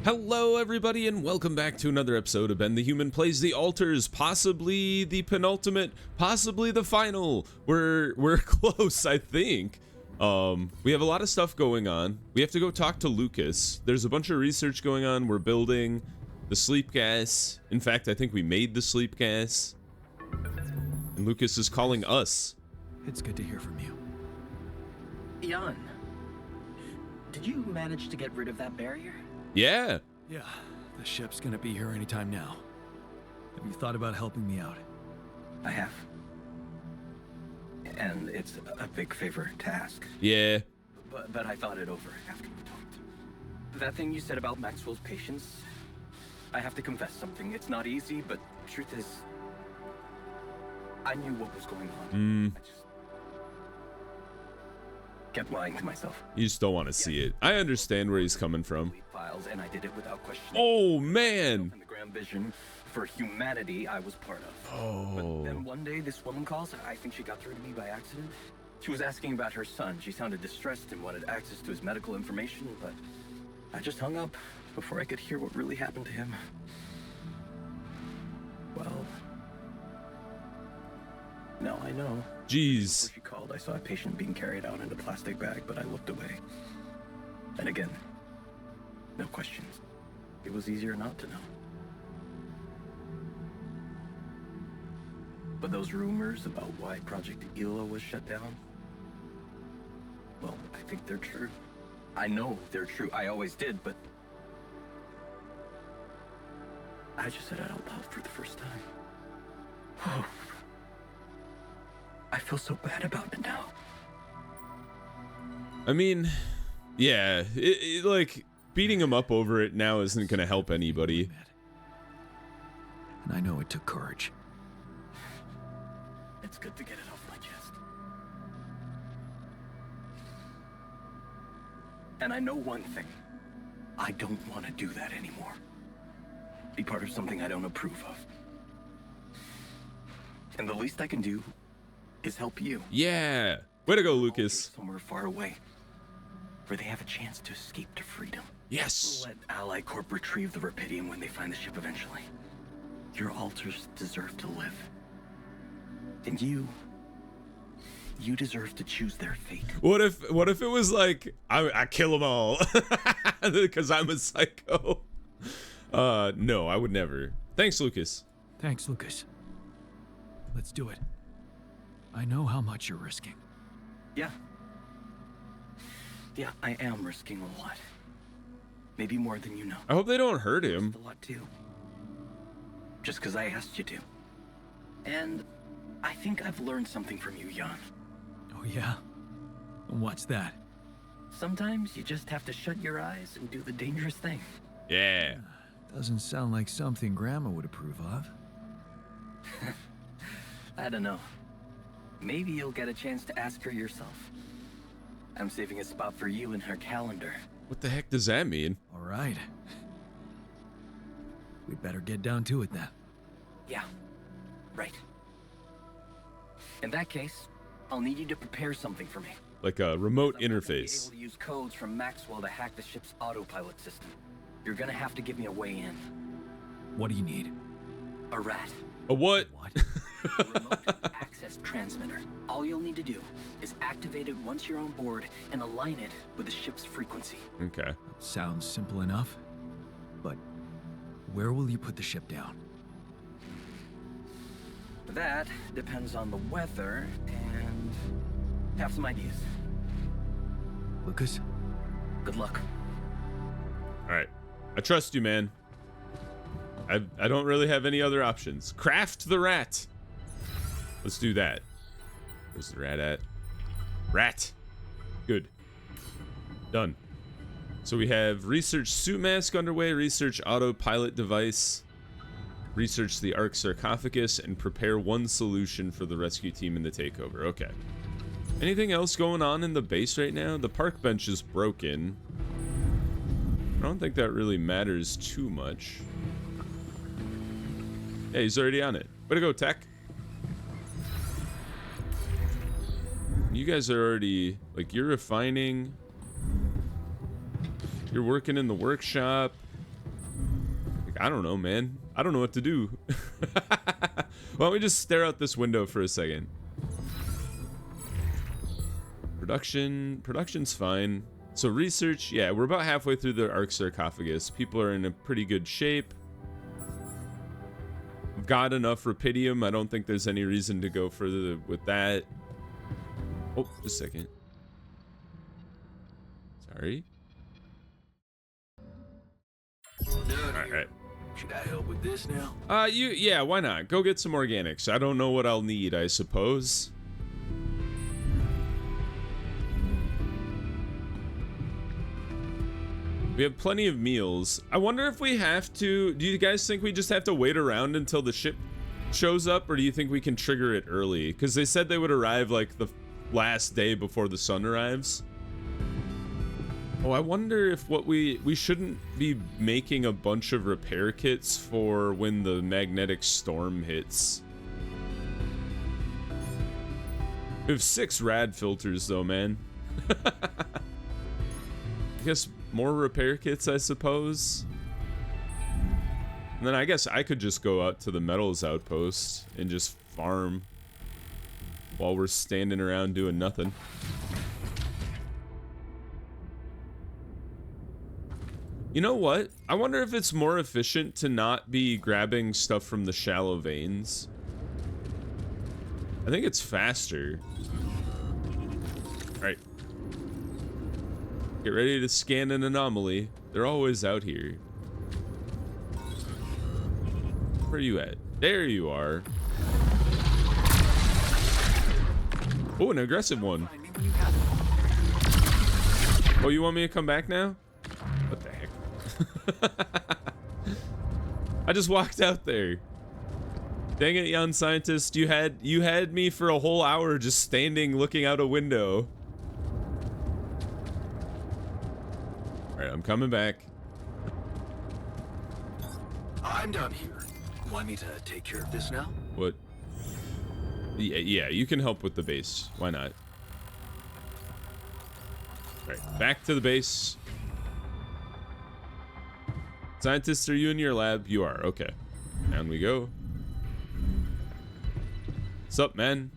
Hello everybody and welcome back to another episode of Ben the Human Plays the Altars, possibly the penultimate, possibly the final. We're close, I think. We have a lot of stuff going on. We have to go talk to Lucas. There's a bunch of research going on. We're building the sleep gas. In fact, I think we made the sleep gas. And Lucas is calling us. It's good to hear from you. Jan, did you manage to get rid of that barrier? Yeah. Yeah, the ship's gonna be here anytime now. Have you thought about helping me out? I have. And it's a big favor to ask. Yeah. But I thought it over after we talked. That thing you said about Maxwell's patience, I have to confess something. It's not easy, but truth is, I knew what was going on. I just kept lying to myself. You just don't want to see it. I understand where he's coming from. Files, and I did it without question. Oh, man. And the grand vision for humanity I was part of. Oh. But then one day this woman calls, and I think she got through to me by accident. She was asking about her son. She sounded distressed and wanted access to his medical information, but I just hung up before I could hear what really happened to him. Well, now I know. Jeez. Before she called, I saw a patient being carried out in a plastic bag, but I looked away. And again, no questions. It was easier not to know. But those rumors about why Project Ela was shut down, well, I think they're true. I know they're true. I always did, but I just said it out loud for the first time. Oh. I feel so bad about it now. I mean, yeah, like, beating him up over it now isn't going to help anybody. And I know it took courage. It's good to get it off my chest. And I know one thing. I don't want to do that anymore. Be part of something I don't approve of. And the least I can do is help you. Yeah. Way to go, Lucas. Somewhere far away, where they have a chance to escape to freedom. Yes. Let Ally Corp retrieve the Rapidium when they find the ship eventually. Your altars deserve to live. And you deserve to choose their fate. What if it was like, I kill them all because I'm a psycho? No, I would never. Thanks, Lucas. Thanks, Lucas. Let's do it. I know how much you're risking. Yeah. Yeah, I am risking a lot. Maybe more than you know. I hope they don't hurt him. Just a lot too. Just because I asked you to. And I think I've learned something from you, Jan. Oh yeah? What's that? Sometimes you just have to shut your eyes and do the dangerous thing. Yeah. Doesn't sound like something Grandma would approve of. I don't know. Maybe you'll get a chance to ask her yourself. I'm saving a spot for you in her calendar. What the heck does that mean? All right. We'd better get down to it then. Yeah, right. In that case, I'll need you to prepare something for me. Like a remote I'm not gonna be interface. able to use codes from Maxwell to hack the ship's autopilot system. You're gonna have to give me a way in. What do you need? A rat. A what? What? A remote access transmitter. All you'll need to do is activate it once you're on board and align it with the ship's frequency. Okay. Sounds simple enough. But where will you put the ship down? That depends on the weather and have some ideas. Lucas? Good luck. All right. I trust you, man. I don't really have any other options. Craft the rat. Let's do that. Where's the rat at? Rat. Good. Done. So we have research suit mask underway, research autopilot device, research the Ark sarcophagus, and prepare one solution for the rescue team in the takeover. Okay. Anything else going on in the base right now? The park bench is broken. I don't think that really matters too much. Yeah, he's already on it. Way to go, Tech. You guys are already, like, you're refining. You're working in the workshop. I don't know, man. I don't know what to do. Why don't we just stare out this window for a second? Production's fine. So research, yeah, we're about halfway through the Ark sarcophagus. People are in a pretty good shape. Got enough rupidium. I don't think there's any reason to go further with that. Oh, just a second. Sorry. All right. Should I help with this now? Yeah, why not? Go get some organics. I don't know what I'll need, I suppose. We have plenty of meals. I wonder if we have to... Do you guys think we just have to wait around until the ship shows up, or do you think we can trigger it early? Because they said they would arrive like the last day before the sun arrives. Oh, I wonder if what we shouldn't be making a bunch of repair kits for when the magnetic storm hits. We have 6 rad filters though, man. I guess more repair kits, I suppose. And then I guess I could just go out to the metals outpost and just farm while we're standing around doing nothing. You know what? I wonder if it's more efficient to not be grabbing stuff from the shallow veins. I think it's faster. Alright. Get ready to scan an anomaly. They're always out here. Where are you at? There you are. Oh, an aggressive one. Oh, you want me to come back now? What the heck? I just walked out there. Dang it, Jan Scientist. You had me for a whole hour just standing looking out a window. Alright, I'm coming back. I'm done here. Want me to take care of this now? What? Yeah, you can help with the base. Why not? Alright, back to the base. Scientists, are you in your lab? You are, okay. Down we go. What's up, man?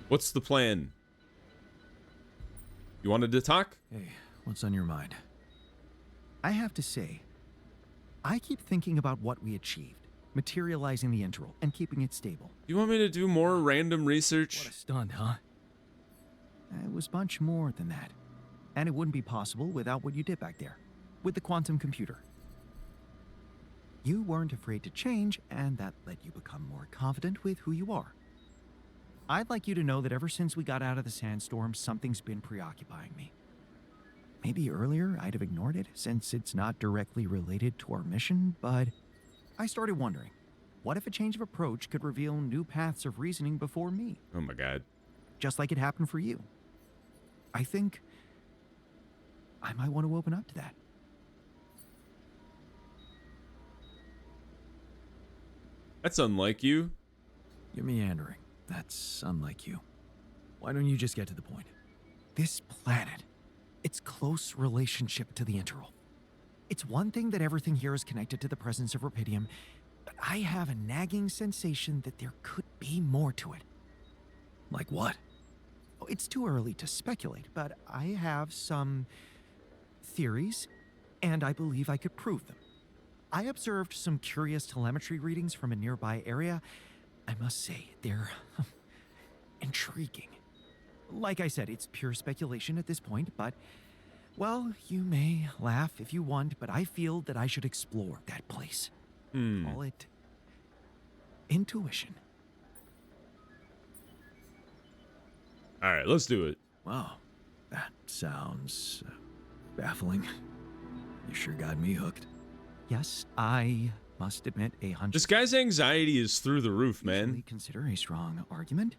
What's the plan? You wanted to talk? Hey, what's on your mind? I have to say, I keep thinking about what we achieved, materializing the interval and keeping it stable. You want me to do more random research? What a stunt, huh? It was much more than that. And it wouldn't be possible without what you did back there, with the quantum computer. You weren't afraid to change, and that let you become more confident with who you are. I'd like you to know that ever since we got out of the sandstorm, something's been preoccupying me. Maybe earlier I'd have ignored it, since it's not directly related to our mission, but I started wondering, what if a change of approach could reveal new paths of reasoning before me? Oh my god. Just like it happened for you. I think I might want to open up to that. That's unlike you. You're meandering. That's unlike you. Why don't you just get to the point? This planet, its close relationship to the interval. It's one thing that everything here is connected to the presence of rupidium, but I have a nagging sensation that there could be more to it. Like what? Oh, it's too early to speculate, but I have some theories, and I believe I could prove them. I observed some curious telemetry readings from a nearby area. I must say, they're intriguing. Like I said, it's pure speculation at this point, but, well, you may laugh if you want, but I feel that I should explore that place. Call it intuition. All right, let's do it. Wow, that sounds baffling. You sure got me hooked. Yes, I must admit a hunch. This guy's anxiety is through the roof, man. Usually consider a strong argument,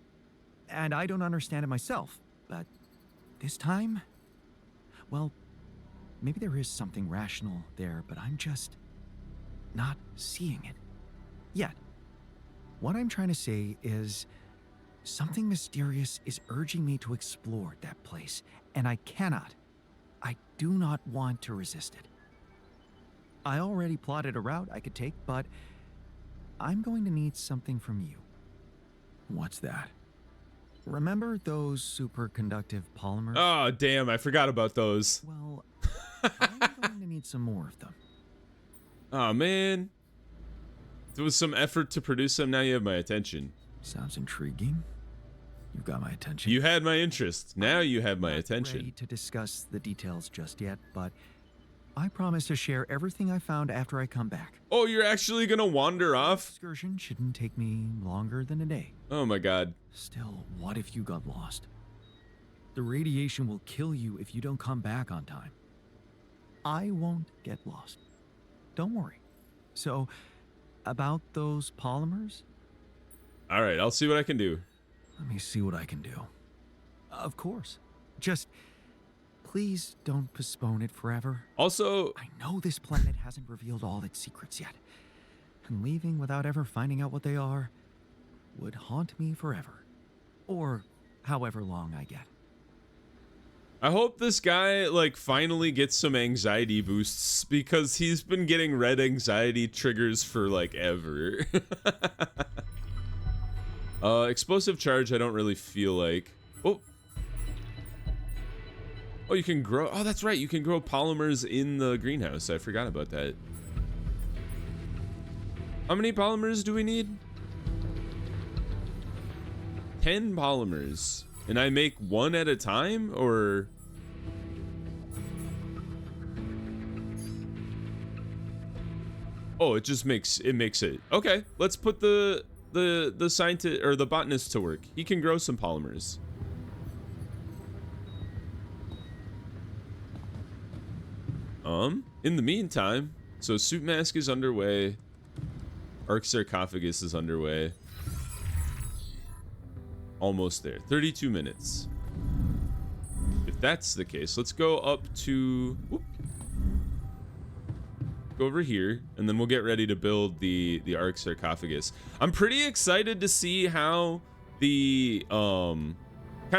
and I don't understand it myself, but this time, well, maybe there is something rational there, but I'm just not seeing it yet. What I'm trying to say is something mysterious is urging me to explore that place, and I do not want to resist it. I already plotted a route I could take, but I'm going to need something from you. What's that? Remember those superconductive polymers? Oh, damn, I forgot about those. Well, I'm going to need some more of them. Oh, man. There was some effort to produce them, now you have my attention. Sounds intriguing. You've got my attention. You had my interest. Now you have my Not attention. ready to discuss the details just yet, but I promise to share everything I found after I come back. Oh, you're actually gonna wander off? Excursion shouldn't take me longer than a day. Oh my god. Still, what if you got lost? The radiation will kill you if you don't come back on time. I won't get lost. Don't worry. So, about those polymers? Alright, I'll see what I can do. Let me see what I can do. Of course. Just please don't postpone it forever. Also, I know this planet hasn't revealed all its secrets yet, and leaving without ever finding out what they are would haunt me forever. Or however long I get. I hope this guy, like, finally gets some anxiety boosts, because he's been getting red anxiety triggers for, like, ever. Explosive charge, I don't really feel like. Oh. Oh, you can grow. Oh, that's right. You can grow polymers in the greenhouse. I forgot about that. How many polymers do we need? 10 polymers. And I make one at a time, or? Oh, it just makes it. Okay, let's put the scientist or the botanist to work. He can grow some polymers. In the meantime, so suit mask is underway. Arc sarcophagus is underway. Almost there. 32 minutes. If that's the case, let's go up to... Whoop. Go over here, and then we'll get ready to build the Arc sarcophagus. I'm pretty excited to see how the kind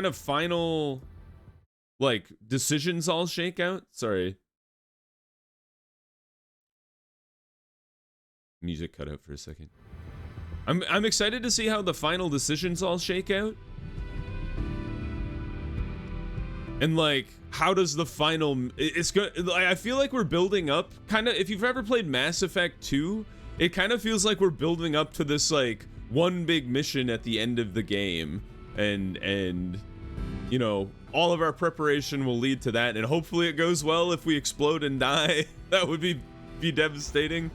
of final like decisions all shake out. Sorry. Music cut out for a second. I'm excited to see how the final decisions all shake out. And like, how does the final, it's good. I feel like we're building up kind of, if you've ever played Mass Effect 2, it kind of feels like we're building up to this like one big mission at the end of the game. And you know, all of our preparation will lead to that, and hopefully it goes well. If we explode and die, that would be devastating.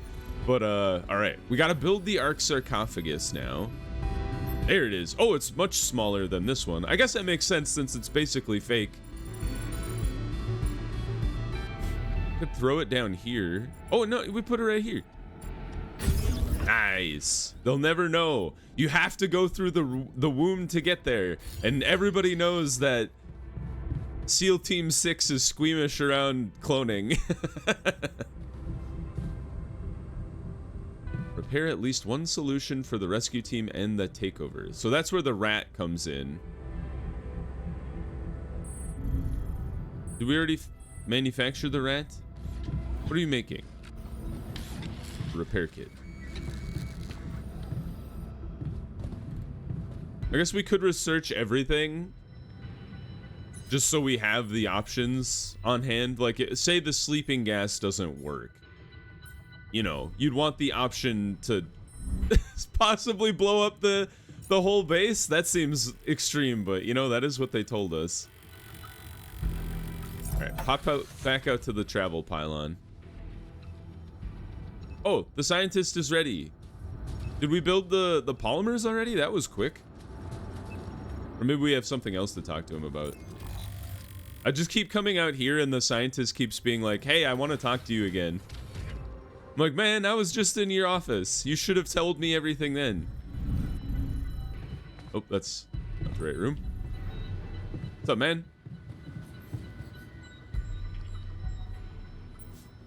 But all right, we got to build the Arc sarcophagus now. There it is. Oh, it's much smaller than this one. I guess that makes sense since it's basically fake. Could throw it down here. Oh no, we put it right here. Nice. They'll never know. You have to go through the womb to get there, and everybody knows that SEAL Team 6 is squeamish around cloning. Prepare at least one solution for the rescue team and the takeover. So that's where the rat comes in. Did we already manufacture the rat? What are you making? Repair kit. I guess we could research everything just so we have the options on hand. Like, say the sleeping gas doesn't work. You know, you'd want the option to possibly blow up the whole base. That seems extreme, but you know, that is what they told us. All right, pop out back out to the travel pylon. Oh, the scientist is ready. Did we build the polymers already? That was quick. Or maybe we have something else to talk to him about. I just keep coming out here and the scientist keeps being like, hey, I want to talk to you again. I'm like, man, I was just in your office. You should have told me everything then. Oh, that's not the right room. What's up, man?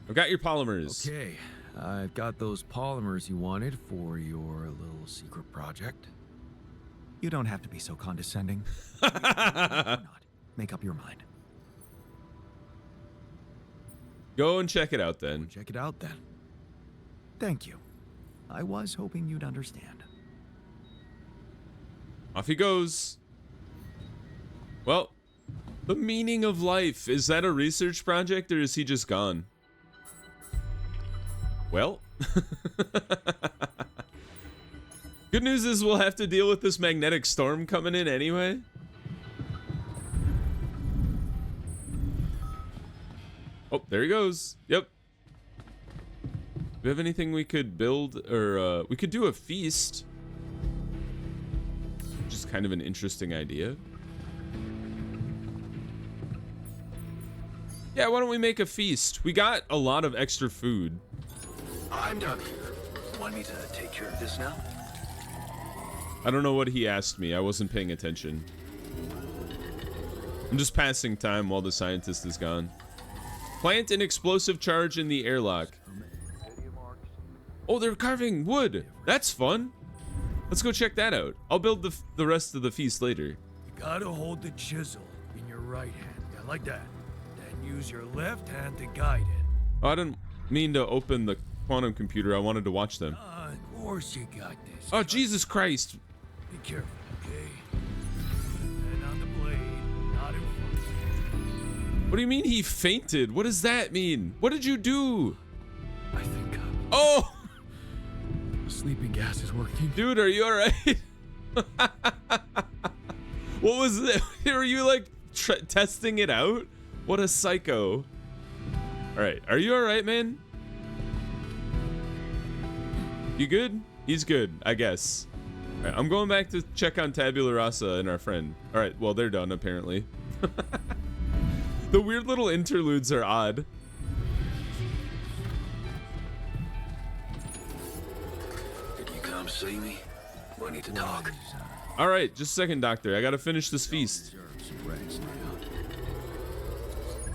I've got your polymers. Okay, I've got those polymers you wanted for your little secret project. You don't have to be so condescending. Or not. Make up your mind. Go and check it out then. Check it out then. Thank you. I was hoping you'd understand. Off he goes. Well, the meaning of life. Is that a research project or is he just gone? Well. Good news is we'll have to deal with this magnetic storm coming in anyway. Oh, there he goes. Yep. Do we have anything we could build or we could do a feast? Just kind of an interesting idea. Yeah, why don't we make a feast? We got a lot of extra food. I'm done here. Want me to take care of this now? I don't know what he asked me. I wasn't paying attention. I'm just passing time while the scientist is gone. Plant an explosive charge in the airlock. Oh, they're carving wood. That's fun. Let's go check that out. I'll build the rest of the feast later. You gotta hold the chisel in your right hand. Yeah, like that. Then use your left hand to guide it. Oh, I didn't mean to open the quantum computer. I wanted to watch them. Of course you got this. Oh, Jesus Christ. Be careful, okay? And on the blade, not in front. What do you mean he fainted? What does that mean? What did you do? I think Oh! sleeping gas is working. Dude, are you alright? What was it? Were you like testing it out? What a psycho. Alright, are you alright, man? You good? He's good, I guess. Alright, I'm going back to check on Tabula Rasa and our friend. Alright, well, they're done, apparently. The weird little interludes are odd. Did you come see me? We need to talk. Alright, just a second, Doctor. I gotta finish this feast.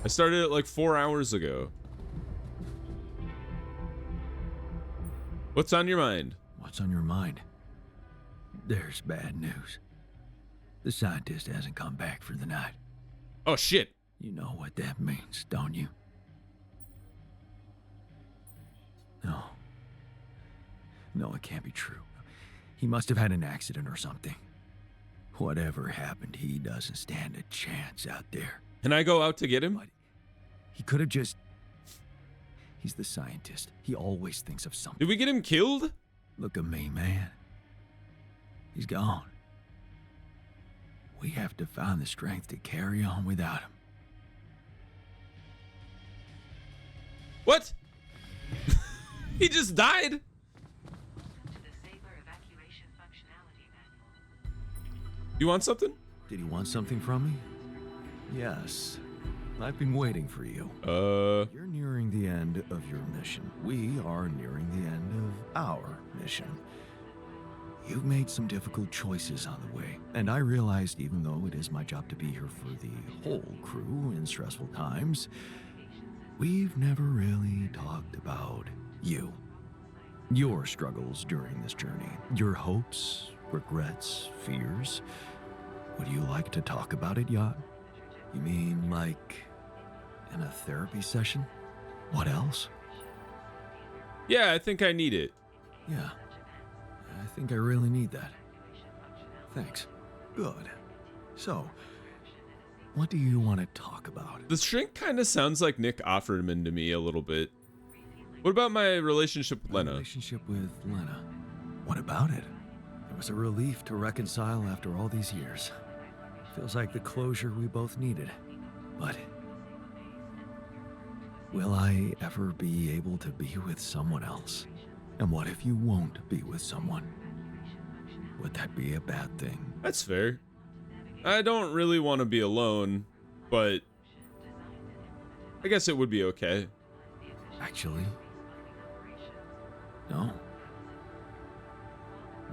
I started it like 4 hours ago. What's on your mind? What's on your mind? There's bad news. The scientist hasn't come back for the night. Oh, shit. You know what that means, don't you? No. No, it can't be true. He must have had an accident or something. Whatever happened, he doesn't stand a chance out there. Can I go out to get him? But he could have just... He's the scientist. He always thinks of something. Did we get him killed? Look at me, man. He's gone. We have to find the strength to carry on without him. What? He just died? You want something? Did he want something from me? Yes. I've been waiting for you. You're nearing the end of your mission. We are nearing the end of our mission. You've made some difficult choices on the way, and I realized even though it is my job to be here for the whole crew in stressful times, we've never really talked about you. Your struggles during this journey, your hopes, regrets, fears. Would you like to talk about it, Jan? You mean like in a therapy session? What else? Yeah, I think I need it. Yeah, I think I really need that. Thanks. Good. So, what do you want to talk about? The shrink kind of sounds like Nick Offerman to me a little bit. What about my relationship with Lena? Relationship with Lena. What about it? It was a relief to reconcile after all these years. Feels like the closure we both needed. But will I ever be able to be with someone else? And what if you won't be with someone? Would that be a bad thing? That's fair. I don't really want to be alone, but I guess it would be okay. Actually, no.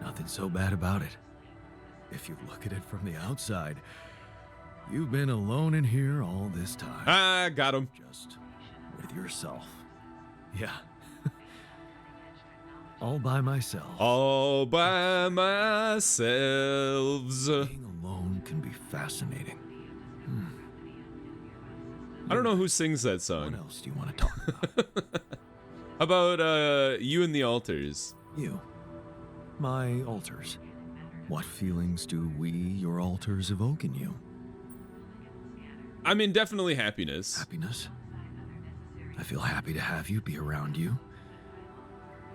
Nothing so bad about it. If you look at it from the outside, you've been alone in here all this time. Ah, got him. Just with yourself. Yeah. All by myself. All by myself. Being alone can be fascinating. I don't know who sings that What song. else do you want to talk about? How about you and the altars? You. My altars. What feelings do we, your altars, evoke in you? I mean, definitely happiness. Happiness. I feel happy to have you, be around you.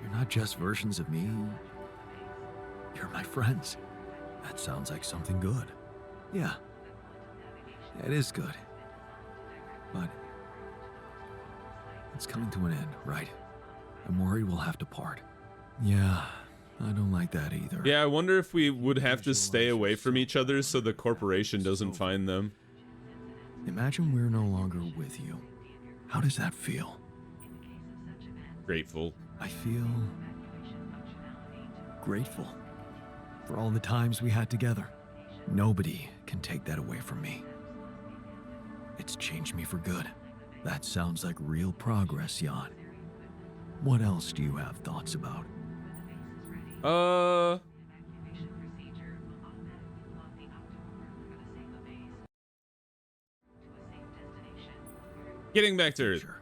You're not just versions of me. You're my friends. That sounds like something good. Yeah. It is good. But it's coming to an end, right? I'm worried we'll have to part. Yeah, I don't like that either. Yeah, I wonder if we would have to stay away from each other so the corporation doesn't find them. Imagine we're no longer with you. How does that feel? Grateful. I feel grateful for all the times we had together. Nobody can take that away from me. It's changed me for good. That sounds like real progress, Jan. What else do you have thoughts about? Getting back to Earth. Sure.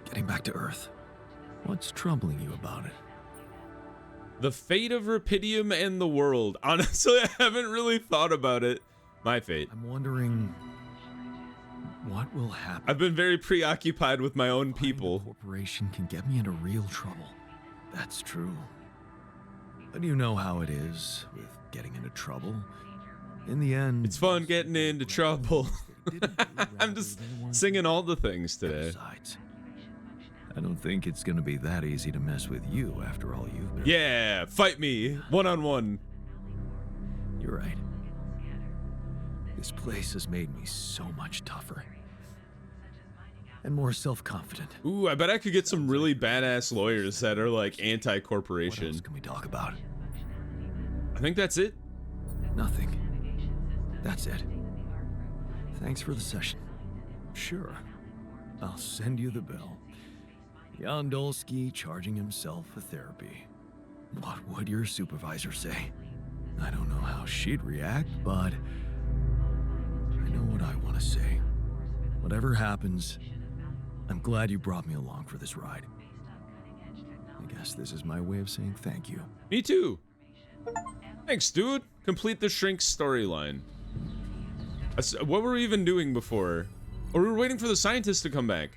Getting back to Earth. What's troubling you about it? The fate of Rapidium and the world. Honestly, I haven't really thought about it. My fate. I'm wondering what will happen. I've been very preoccupied with my own Finding people. The corporation can get me into real trouble. That's true. But you know how it is with getting into trouble. In the end, It's fun getting into trouble. I'm just singing all the things today. Besides, I don't think it's gonna be that easy to mess with you after all you've been. Yeah, fight me. One-on-one. You're right. This place has made me so much tougher. And more self-confident. Ooh, I bet I could get some really badass lawyers that are like What anti-corporation. else can we talk about? I think that's it. Nothing. That's it. Thanks for the session. Sure. I'll send you the bill. Jan Dolski charging himself for therapy. What would your supervisor say? I don't know how she'd react, but I know what I want to say. Whatever happens, I'm glad you brought me along for this ride. I guess this is my way of saying thank you. Me too. Thanks, dude. Complete the shrink storyline. What were we even doing before? Oh, we were waiting for the scientist to come back.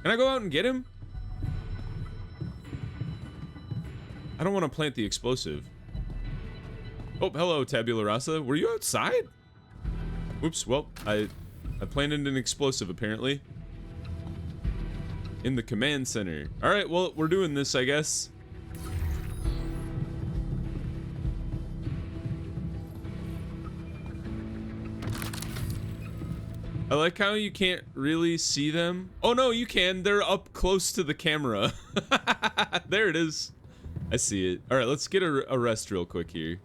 Can I go out and get him? I don't want to plant the explosive. Oh, hello, Tabula Rasa. Were you outside? Oops, well, I planted an explosive, apparently. In the command center. Alright, well, we're doing this, I guess. I like how you can't really see them. Oh no, you can. They're up close to the camera. There it is. I see it. Alright, let's get a rest real quick here.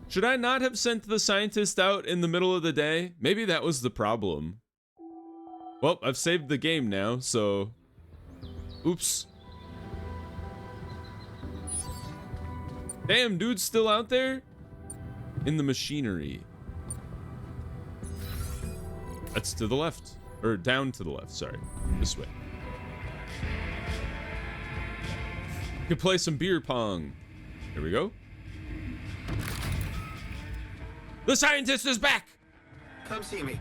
Should I not have sent the scientist out in the middle of the day? Maybe that was the problem. Well, I've saved the game now, so... Oops. Damn, dude's still out there? In the machinery. That's to the left. Or down to the left, sorry. This way. You can play some beer pong. Here we go. The scientist is back! Come see me.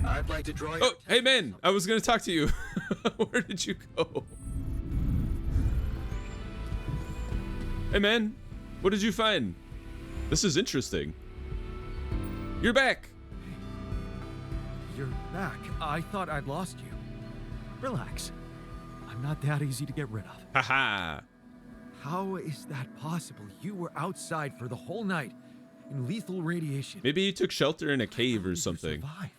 I'd like to draw your Oh, hey man, I was gonna talk to you. Where did you go? Hey man, what did you find? This is interesting. You're back. You're back. I thought I'd lost you. Relax. I'm not that easy to get rid of. Haha. How is that possible? You were outside for the whole night in lethal radiation. Maybe you took shelter in a How cave did or you something. survive?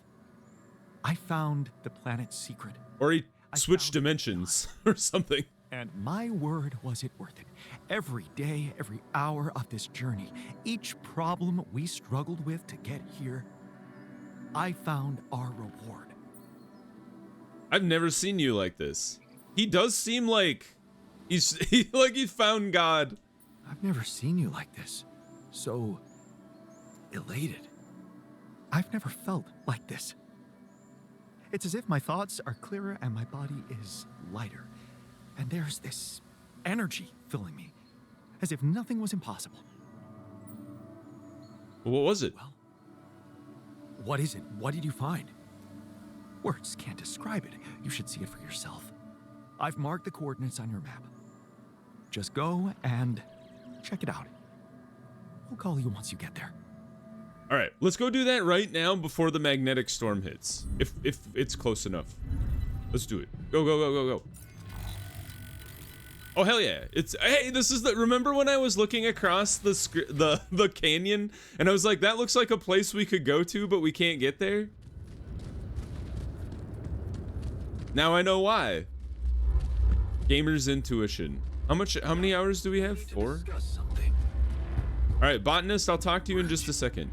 I found the planet's secret. Or he I switched found dimensions or something. And my word, was it worth it. Every day, every hour of this journey, each problem we struggled with to get here, I found our reward. I've never seen you like this. He does seem like like he found God. I've never seen you like this. So elated. I've never felt like this. It's as if my thoughts are clearer and my body is lighter. And there's this energy filling me, as if nothing was impossible. What was it? Well, what is it? What did you find? Words can't describe it. You should see it for yourself. I've marked the coordinates on your map. Just go and check it out. I'll call you once you get there. All right, let's go do that right now before the magnetic storm hits. If it's close enough. Let's do it. Go, go, go, go, go. Oh, hell yeah. Hey, this is remember when I was looking across the canyon and I was like, that looks like a place we could go to, but we can't get there? Now I know why. Gamer's intuition. How many hours do we have? 4? All right, botanist, I'll talk to you in just a second.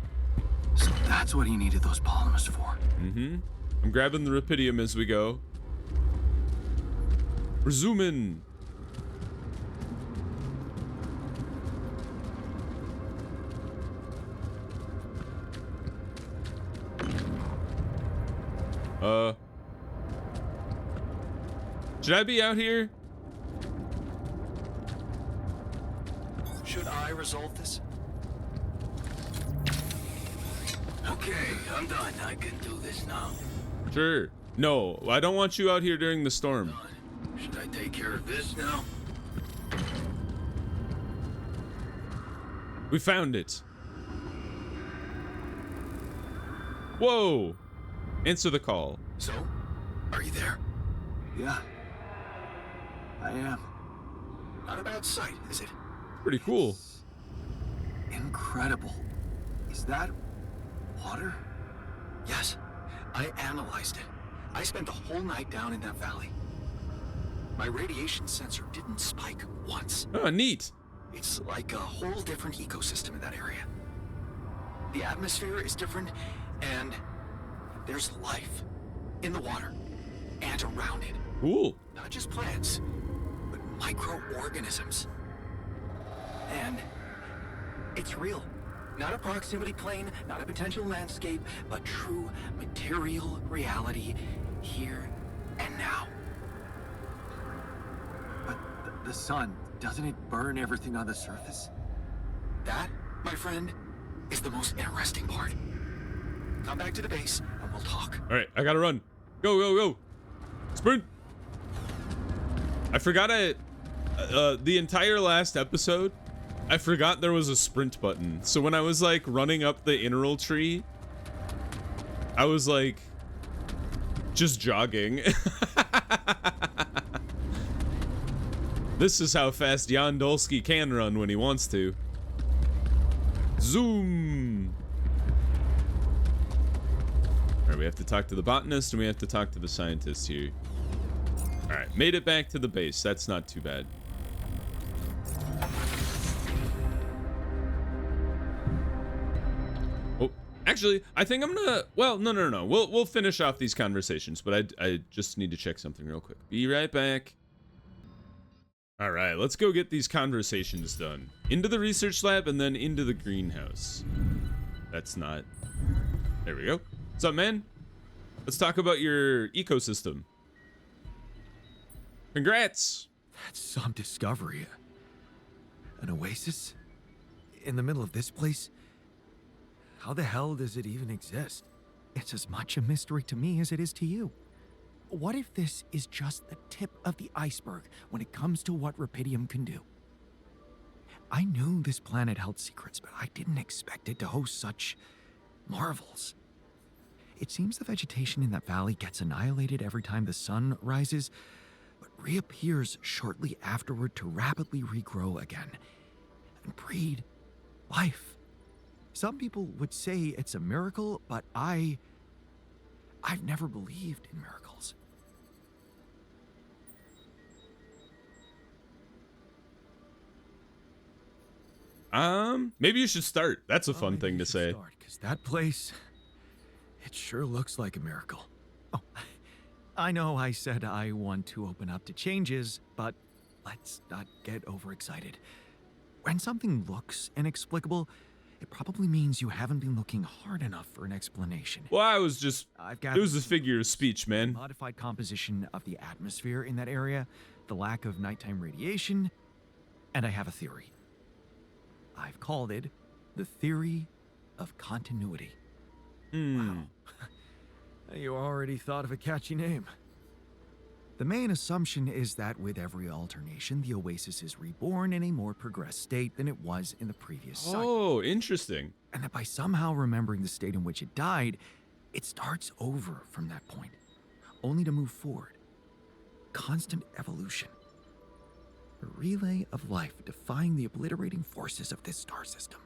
So that's what he needed those polymers for. Mm-hmm. I'm grabbing the rupidium as we go. We're zooming. Should I be out here? Should I resolve this? Okay, I'm done. I can do this now. Sure. No, I don't want you out here during the storm. Should I take care of this now? We found it. Whoa. Answer the call. So, are you there? Yeah, I am. Not a bad sight, is it? Pretty cool. Incredible. Is that water? Yes, I analyzed it. I spent the whole night down in that valley. My radiation sensor didn't spike once. Oh, neat. It's like a whole different ecosystem in that area. The atmosphere is different, and there's life in the water and around it. Cool. Not just plants, but microorganisms. And it's real. Not a proximity plane, not a potential landscape, but true material reality here and now. But the sun, doesn't it burn everything on the surface? That, my friend, is the most interesting part. Come back to the base and we'll talk. All right, I gotta run. Go, go, go. Sprint. I forgot the entire last episode, I forgot there was a sprint button. So when I was like running up the integral tree, I was like just jogging. This is how fast Jan Dolski can run when he wants to. Zoom. All right, we have to talk to the botanist and we have to talk to the scientist here. All right, made it back to the base. That's not too bad. Oh, actually, I think I'm gonna. Well, no. We'll finish off these conversations, but I just need to check something real quick. Be right back. All right, let's go get these conversations done. Into the research lab and then into the greenhouse. That's not. There we go. What's up, man? Let's talk about your ecosystem. Congrats. That's some discovery. An oasis? In the middle of this place? How the hell does it even exist? It's as much a mystery to me as it is to you. What if this is just the tip of the iceberg when it comes to what rupidium can do? I knew this planet held secrets, but I didn't expect it to host such marvels. It seems the vegetation in that valley gets annihilated every time the sun rises, but reappears shortly afterward to rapidly regrow again and breed life. Some people would say it's a miracle, but I've never believed in miracles. Maybe you should start. That's a fun thing to say. Because that place, it sure looks like a miracle. Oh, I know I said I want to open up to changes, but let's not get overexcited. When something looks inexplicable, it probably means you haven't been looking hard enough for an explanation. Well, I was just, I've got it was a figure of speech, the man. modified composition of the atmosphere in that area, the lack of nighttime radiation, and I have a theory. I've called it the theory of continuity. Wow. You already thought of a catchy name. The main assumption is that with every alternation, the oasis is reborn in a more progressed state than it was in the previous cycle. Oh, interesting. And that by somehow remembering the state in which it died, it starts over from that point, only to move forward. Constant evolution. A relay of life defying the obliterating forces of this star system.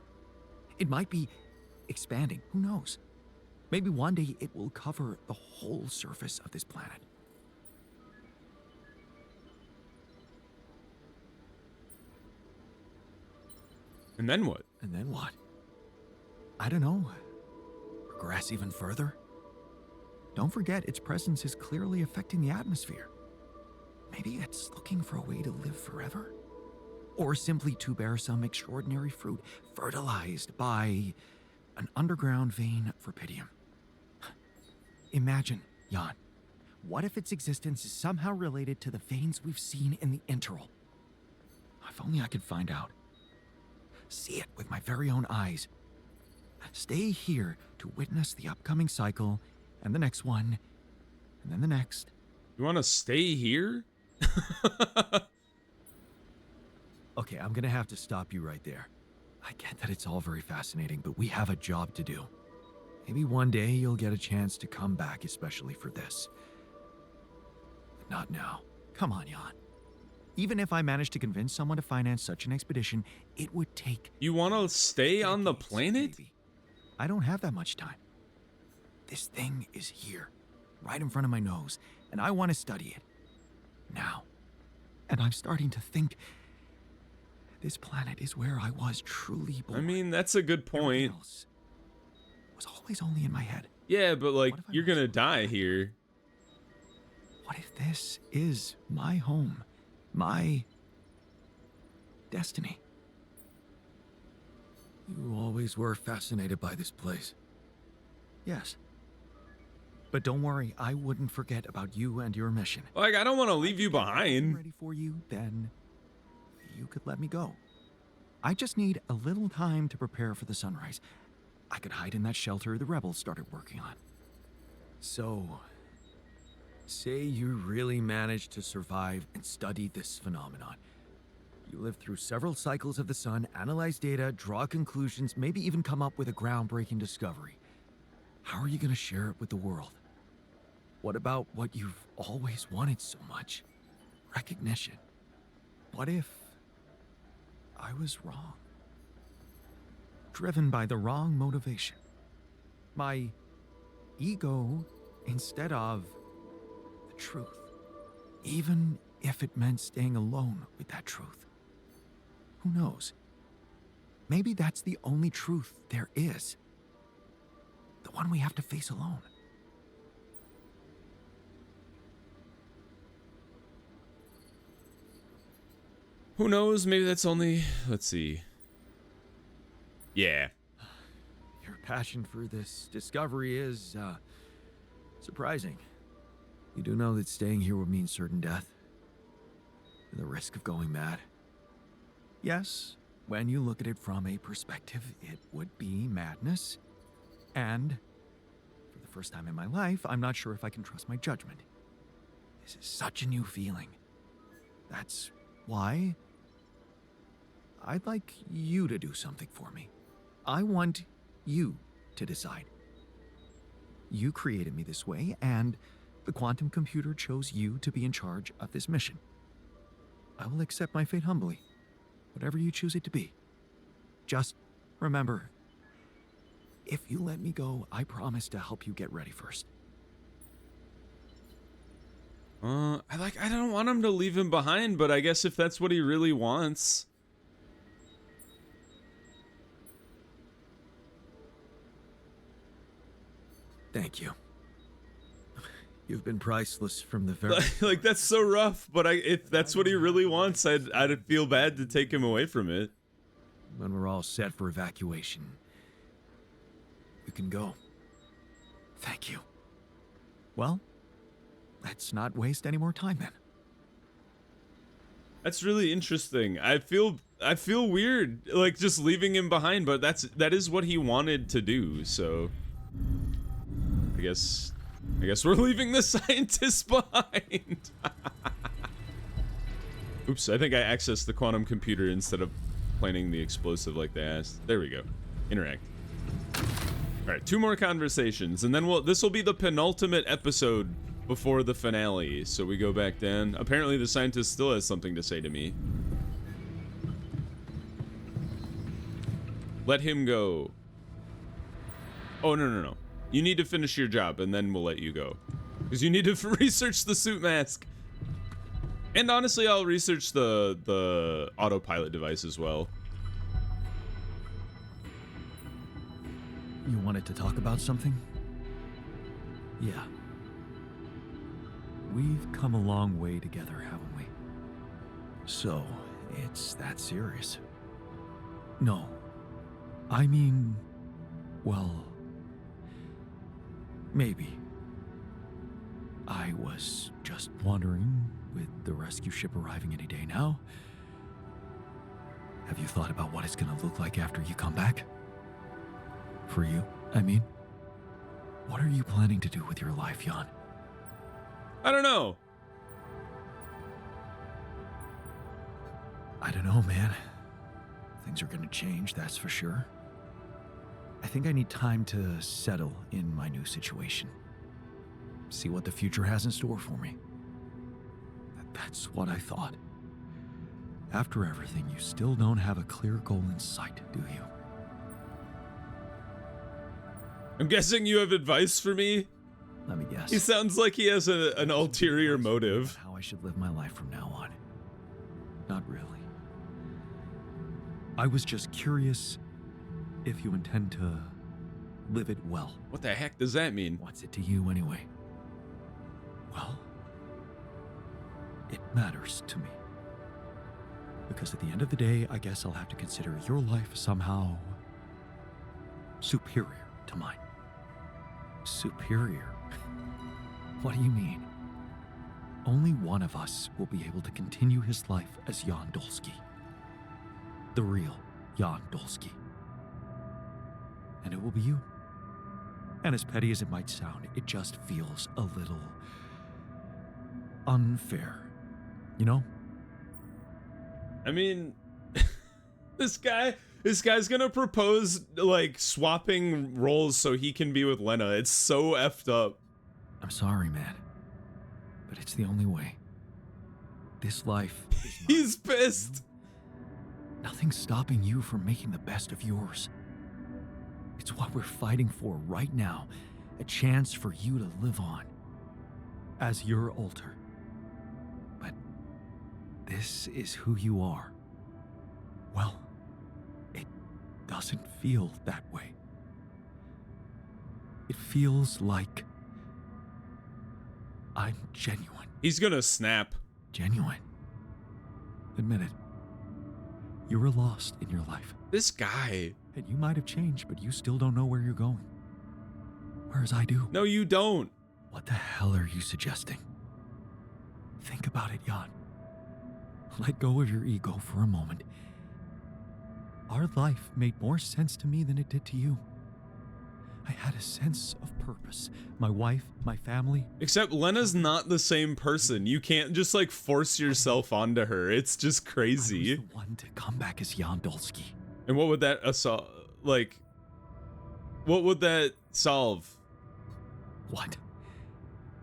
It might be expanding, who knows? Maybe one day it will cover the whole surface of this planet. And then what? And then what? I don't know. Progress even further? Don't forget, its presence is clearly affecting the atmosphere. Maybe it's looking for a way to live forever? Or simply to bear some extraordinary fruit, fertilized by an underground vein of rubidium. Imagine, Jan, what if its existence is somehow related to the veins we've seen in the interval? If only I could find out. See it with my very own eyes. Stay here to witness the upcoming cycle, and the next one, and then the next. You want to stay here? Okay, I'm gonna have to stop you right there. I get that it's all very fascinating, but we have a job to do. Maybe one day you'll get a chance to come back, especially for this. But not now. Come on, Jan. Even if I managed to convince someone to finance such an expedition, it would take... You want to stay on the decades, planet? maybe. I don't have that much time. This thing is here, right in front of my nose, and I want to study it. Now. And I'm starting to think this planet is where I was truly born. I mean, that's a good Everything point. else was always only in my head. Yeah, but like, What if I you're was gonna die here. What if this is my home? My destiny? You always were fascinated by this place. Yes. But don't worry, I wouldn't forget about you and your mission. Like, I don't want to leave you If I'm behind. ready for you, then you could let me go. I just need a little time to prepare for the sunrise. I could hide in that shelter the rebels started working on. So, say you really managed to survive and study this phenomenon. You lived through several cycles of the sun, analyze data, draw conclusions, maybe even come up with a groundbreaking discovery. How are you going to share it with the world? What about what you've always wanted so much? Recognition. What if I was wrong? Driven by the wrong motivation. My ego instead of the truth. Even if it meant staying alone with that truth. Who knows? Maybe that's the only truth there is. The one we have to face alone. Who knows? Maybe that's only... Let's see. Yeah. Your passion for this discovery is, surprising. You do know that staying here would mean certain death. And the risk of going mad. Yes, when you look at it from a perspective, it would be madness. And, for the first time in my life, I'm not sure if I can trust my judgment. This is such a new feeling. That's why I'd like you to do something for me. I want you to decide. You created me this way, and the quantum computer chose you to be in charge of this mission. I will accept my fate humbly, whatever you choose it to be. Just remember, if you let me go, I promise to help you get ready first. I don't want him to leave him behind, but I guess if that's what he really wants. Thank you. You've been priceless from the very... Like, that's so rough, but if that's what he really wants, I'd feel bad to take him away from it. When we're all set for evacuation, You can go. Thank you. Well, let's not waste any more time then. That's really interesting. I feel weird, like, just leaving him behind, but that is what he wanted to do, so I guess we're leaving the scientists behind. Oops, I think I accessed the quantum computer instead of planning the explosive like they asked. There we go. Interact. All right, 2 more conversations, and then this will be the penultimate episode before the finale. So we go back down. Apparently the scientist still has something to say to me. Let him go. Oh, no. You need to finish your job, and then we'll let you go. Because you need to research the suit mask. And honestly, I'll research the autopilot device as well. You wanted to talk about something? Yeah. We've come a long way together, haven't we? So, it's that serious? No. I mean, well, maybe. I was just wondering, with the rescue ship arriving any day now, have you thought about what it's gonna look like after you come back? For you, I mean. What are you planning to do with your life, Jan? I don't know. I don't know, man. Things are gonna change, that's for sure. I think I need time to settle in my new situation. See what the future has in store for me. That's what I thought. After everything, you still don't have a clear goal in sight, do you? I'm guessing you have advice for me? Let me guess. He sounds like he has an ulterior motive. How I should live my life from now on. Not really. I was just curious if you intend to live it well. What the heck does that mean? What's it to you anyway? Well, it matters to me. Because at the end of the day, I guess I'll have to consider your life somehow superior to mine. Superior? What do you mean? Only one of us will be able to continue his life as Jan Dolski. The real Jan Dolski. And it will be you. And as petty as it might sound, it just feels a little unfair. You know? I mean, this guy's gonna propose, like, swapping roles so he can be with Lena. It's so effed up. I'm sorry, man. But it's the only way. This life is mine. He's pissed. Nothing's stopping you from making the best of yours. It's what we're fighting for right now. A chance for you to live on. As your alter. But this is who you are. Well, it doesn't feel that way. It feels like I'm genuine. He's gonna snap. Genuine. Admit it. You were lost in your life. This guy. And you might have changed, but you still don't know where you're going. Whereas I do. No, you don't. What the hell are you suggesting? Think about it, Jan. Let go of your ego for a moment. Our life made more sense to me than it did to you. I had a sense of purpose. My wife, my family. Except Lena's not the same person. You can't just, like, force yourself onto her. It's just crazy. I was the one to come back as Jan Dolski. And what would that what would that solve? What?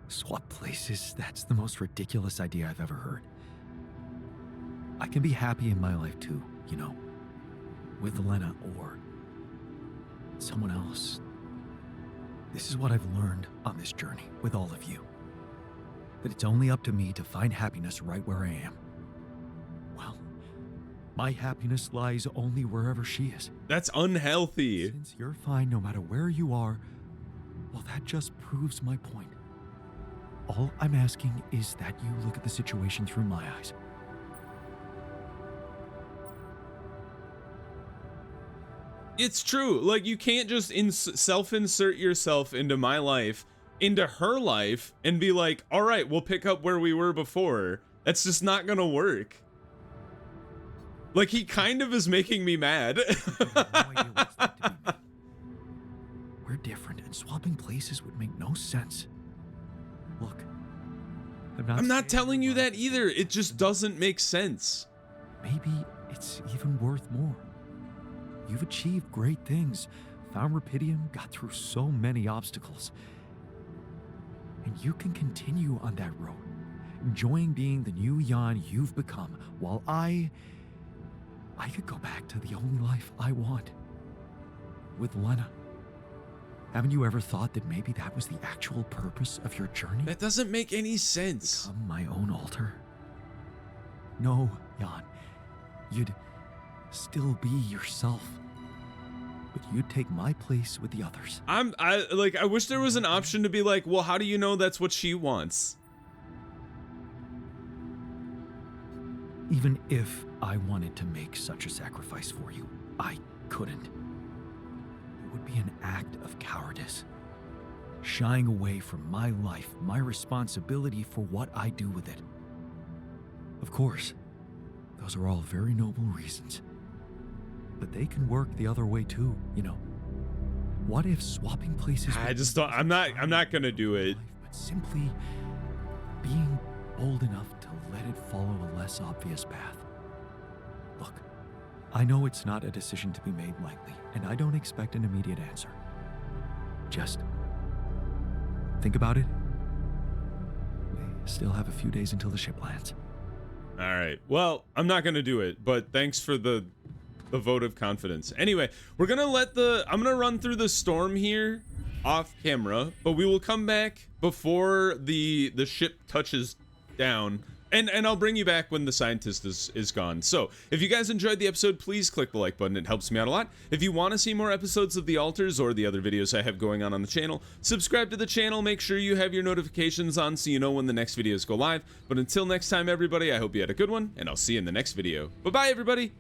Swap places? That's the most ridiculous idea I've ever heard. I can be happy in my life too, you know, with Lena or someone else. This is what I've learned on this journey with all of you. That it's only up to me to find happiness right where I am. Well, my happiness lies only wherever she is. That's unhealthy. Since you're fine no matter where you are, well, that just proves my point. All I'm asking is that you look at the situation through my eyes. It's true. Like, you can't just self-insert yourself into my life, into her life, and be like, all right, we'll pick up where we were before. That's just not gonna work. Like, he kind of is making me mad. I have no idea what it's like to be me. We're different, and swapping places would make no sense. Look, I'm not telling you that either. It just doesn't make sense. Maybe it's even worth more. You've achieved great things, found Rapidium, got through so many obstacles. And you can continue on that road, enjoying being the new Jan you've become, while I could go back to the only life I want. With Lena. Haven't you ever thought that maybe that was the actual purpose of your journey? That doesn't make any sense. Become my own altar? No, Jan. You'd still be yourself. But you'd take my place with the others. I wish there was an option to be like, well, how do you know that's what she wants? Even if I wanted to make such a sacrifice for you, I couldn't. It would be an act of cowardice. Shying away from my life, my responsibility for what I do with it. Of course, those are all very noble reasons. But they can work the other way too, you know. What if swapping places... I just don't, I'm not gonna do it. But simply being bold enough to let it follow a less obvious path. Look, I know it's not a decision to be made lightly, and I don't expect an immediate answer. Just think about it. We still have a few days until the ship lands. All right. Well, I'm not gonna do it, but thanks for the vote of confidence. Anyway, we're gonna I'm gonna run through the storm here off camera, but we will come back before the ship touches down, and I'll bring you back when the scientist is gone. So if you guys enjoyed the episode, please click the like button. It helps me out a lot. If you want to see more episodes of the altars or the other videos I have going on the channel, subscribe to the channel. Make sure you have your notifications on so you know when the next videos go live. But until next time, everybody, I hope you had a good one, and I'll see you in the next video. Bye bye, everybody.